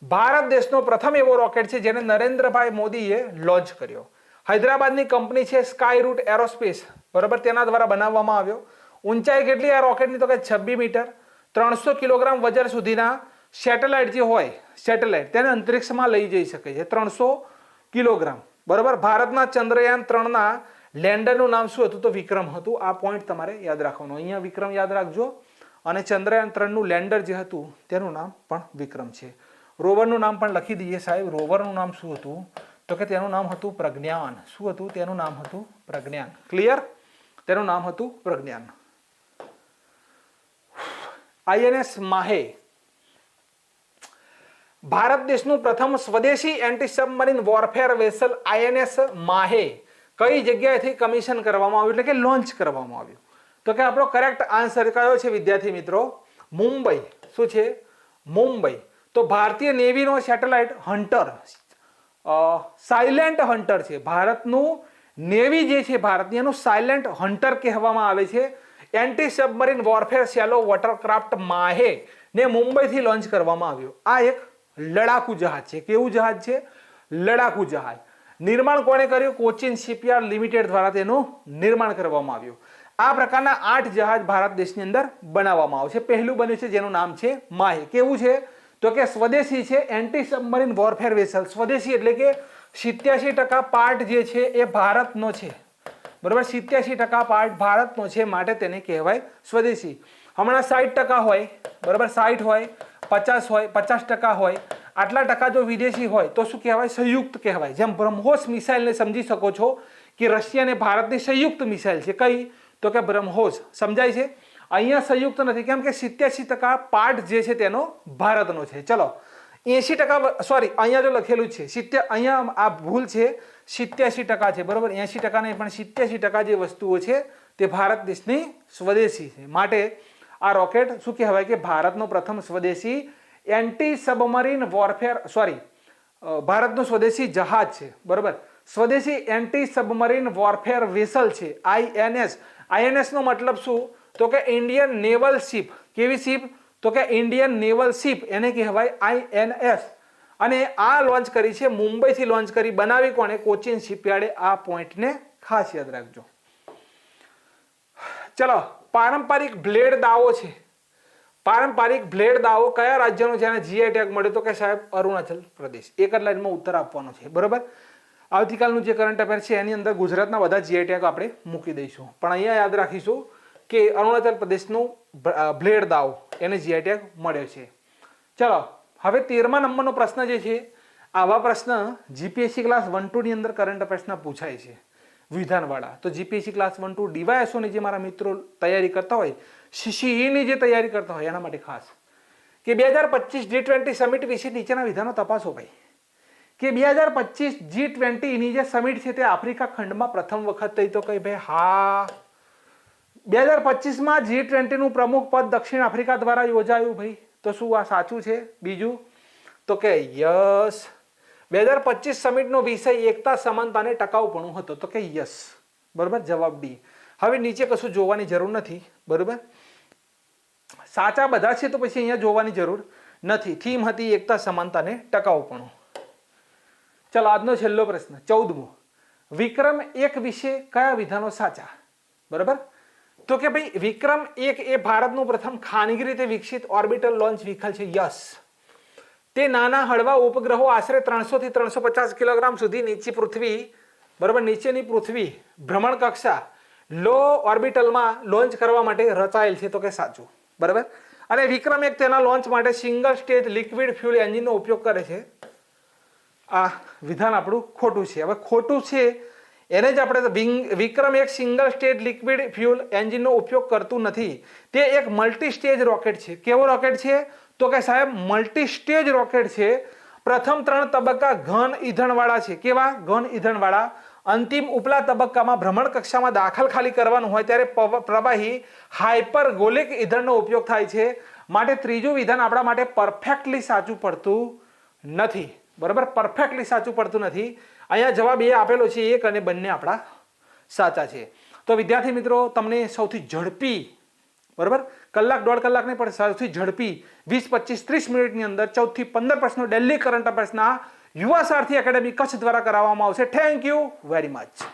ભારત દેશનો પ્રથમ એવો રોકેટ છે જેને નરેન્દ્રભાઈ મોદીએ લોન્ચ કર્યો. હૈદરાબાદની કંપની છે સ્કાય રૂટ એરોસ્પેસ. બરાબર. તેના દ્વારા બનાવવામાં આવ્યો. ઊંચાઈ કેટલી આ રોકેટની? તો કે 26 મીટર. 300 કિલોગ્રામ વજન સુધીના સેટેલાઇટ જે હોય, સેટેલાઇટ તેને અંતરિક્ષમાં લઈ જઈ શકે છે. 300 કિલોગ્રામ. બરાબર. ભારતના ચંદ્રયાન 3ના લેન્ડરનું નામ શું હતું? તો વિક્રમ હતું. આ પોઈન્ટ તમારે યાદ રાખવાનો. અહીંયા વિક્રમ યાદ રાખજો અને ચંદ્રયાન 3નું લેન્ડર જે હતું તેનું નામ પણ વિક્રમ છે. રોવરનું નામ પણ લખી દઈએ સાહેબ. રોવરનું નામ શું હતું? તો કે તેનું નામ હતું પ્રજ્ઞાન. શું હતું? તેનું નામ હતું પ્રજ્ઞાન. ક્લિયર? તેનું નામ હતું પ્રજ્ઞાન. INS માહે ભારત દેશનું પ્રથમ સ્વદેશી anti submarine warfare vessel INS માહે કઈ જગ્યાએથી કમિશન કરવામાં આવ્યું, એટલે કે લોન્ચ કરવામાં આવ્યું? તો કે આપણો કરેક્ટ આન્સર કયો છે વિદ્યાર્થી મિત્રો? મુંબઈ. શું છે? મુંબઈ. તો ભારતીય નેવીનો સેટેલાઇટ હન્ટર, સાયલેન્ટ હન્ટર છે. ભારતનું નેવી જે છે ભારતની એનું સાયલેન્ટ હન્ટર કહેવામાં આવે છે. એન્ટી સબમરીન વોરફેર શેલો વોટરક્રાફ્ટ માહે ને મુંબઈથી લોન્ચ કરવામાં આવ્યો. આ એક લડાકુ જહાજ છે. કેવું જહાજ છે? લડાકુ જહાજ. નિર્માણ કોણે કર્યું? કોચિન શિપયાર્ડ લિમિટેડ દ્વારા તેનું નિર્માણ કરવામાં આવ્યું. આ પ્રકારના 8 જહાજ ભારત દેશની અંદર બનાવવામાં આવે છે. પહેલું બન્યું છે જેનું નામ છે માહે. કેવું છે? તો કે સ્વદેશી છે. Anti submarine warfare vessel. સ્વદેશી એટલે કે 87% પાર્ટ જે છે એ ભારતનો છે. બરોબર, 87% પાર્ટ ભારતનો છે, માટે તેને કહેવાય સ્વદેશી. હમણાં 60% હોય, બરોબર, 60 હોય, 50 હોય, 50% હોય, આટલા ટકા જો વિદેશી હોય તો શું કહેવાય? સંયુક્ત કહેવાય. જેમ બ્રહ્મોસ મિસાઇલને સમજી શકો છો કે રશિયા અને ભારતની સંયુક્ત મિસાઇલ છે. કઈ? તો કે બ્રહ્મોસ. સમજાય છે? અહીંયા સંયુક્ત નથી, કેમ કે 87% પાર્ટ જે છે તેનો ભારતનો છે. ચલો, 80% સોરી, અહીંયા જો લખેલું છે અહીંયા આ ભૂલ છે, 87% છે. બરોબર, 80% નહીં પણ 87% જે વસ્તુઓ છે તે ભારત દેશની સ્વદેશી છે. માટે આ રોકેટ શું કહેવાય કે ભારતનો પ્રથમ સ્વદેશી એન્ટી સબમરીન વોરફેર ભારતનો સ્વદેશી જહાજ છે. બરોબર, સ્વદેશી એન્ટી સબમરીન વોરફેર વેસલ છે, INS. INS નો મતલબ શું? તો કે ઇન્ડિયન નેવલ શિપ. કેવી શિપ? તો કે ઇન્ડિયન નેવલ શિપ, એને કહેવાય INS. અને આ લોન્ચ કરી છે, મુંબઈથી લોન્ચ કરી. બનાવી કોણે? કોચિન શિપયાર્ડે. આ પોઈન્ટને ખાસ યાદ રાખજો. ચલો, પારંપરિક બ્લેડ દાવો છે. પારંપરિક બ્લેડ દાવો કયા રાજ્યનો છે અને જીઆઈ ટેગ મળ્યો? તો કે સાહેબ અરુણાચલ પ્રદેશ. એક જ લાઈનમાં ઉત્તર આપવાનો છે. બરોબર, આવતીકાલનું જે કરંટ અફેર છે એની અંદર ગુજરાતના બધા જીઆઈ ટેગ આપણે મૂકી દઈશું, પણ અહીંયા યાદ રાખીશું કે અરુણાચલ પ્રદેશનું બ્લેડ દાવ એને જીઆઈ ટેગ મળ્યો છે. ચલો, હવે 13મા નંબરનો પ્રશ્ન જે છે, આવા પ્રશ્ન જીપીએસસી ક્લાસ 1-2 ની અંદર કરંટ અફેર્સના પૂછાય છે વિધાનવાળા. તો જીપીએસસી ક્લાસ 1-2 ડીવાયએસઓની જે મારા મિત્રો તૈયારી કરતા હોય, સીસીઈની જે તૈયારી કરતા હોય એના માટે ખાસ કે 2025 G20 સમિટ વિશે નીચેના વિધાનો તપાસો ભાઈ. કે 2025 G20 ની જે સમિટ છે તે આફ્રિકા ખંડમાં પ્રથમ વખત થઈ. તો કઈ ભાઈ? હા, 2025માં G20 નું પ્રમુખ પદ દક્ષિણ આફ્રિકા દ્વારા યોજાયું ભાઈ. તો શું આ સાચું છે? બીજું તો કે યસ. 2025 સમિટનો વિષય એકતા, સમાનતા અને ટકાઉપણું હતો. તો કે યસ. બરોબર, જવાબ ડી. હવે નીચે કશું જોવાની જરૂર નથી. બરોબર, સાચા બધા છે તો પછી અહીંયા જોવાની જરૂર નથી. થીમ હતી એકતા, સમાનતા અને ટકાઉપણું. ચલો, આજનો છેલ્લો પ્રશ્ન 14મો. વિક્રમ 1 વિશે કયા વિધાનો સાચા? બરોબર, તો કે ભાઈ વિક્રમ 1 એ ભારતનું પ્રથમ ખાનગી રીતે વિકસિત ઓર્બિટલ લોન્ચ વ્હીકલ છે. યસ. તે નાના હળવા ઉપગ્રહો આશરે 300 થી 350 કિલોગ્રામ સુધી નીચી પૃથ્વી, બરોબર, નીચેની પૃથ્વી ભ્રમણ કક્ષા લો ઓર્બિટલમાં લોન્ચ કરવા માટે રચાયેલ છે. તો કે સાચું. બરાબર, અને વિક્રમ 1 તેના લોન્ચ માટે સિંગલ સ્ટેજ લિક્વિડ ફ્યુલ એન્જિનનો ઉપયોગ કરે છે. આ વિધાન આપણું ખોટું છે. હવે ખોટું છે એને જ આપણે વિક્રમ 1 સિંગલ સ્ટેજ લિક્વિડ ફ્યુલ એન્જિનનો ઉપયોગ કરતું નથી. તે એક મલ્ટી સ્ટેજ રોકેટ છે. કેવો રોકેટ છે? તો કે સાહેબ મલ્ટી સ્ટેજ રોકેટ છે. પ્રથમ 3 તબક્કા ઘન ઈંધણવાળા છે. કેવા? ઘન ઈંધણવાળા. અંતિમ ઉપલા તબક્કામાં ભ્રમણ કક્ષામાં દાખલ ખાલી કરવાનું હોય ત્યારે પ્રવાહી હાઇપરગોલિક ઈંધણનો ઉપયોગ થાય છે. માટે ત્રીજું વિધાન આપણા માટે પરફેક્ટલી સાચું પડતું નથી. બરાબર, પરફેક્ટલી સાચું પડતું નથી. અહીંયા જવાબ એ આપેલો છે 1 અને બંને આપણા સાચા છે. તો વિદ્યાર્થી મિત્રો, તમને સૌથી ઝડપી, બરાબર, કલાક 1.5 કલાક નહીં પણ સૌથી ઝડપી 20, 25, 30 મિનિટની અંદર 14 થી 15 પ્રશ્નો દિલ્હી કરંટ અફેર્સના યુવા સારથી એકેડેમી કચ્છ દ્વારા કરાવવામાં આવશે. Thank you very much.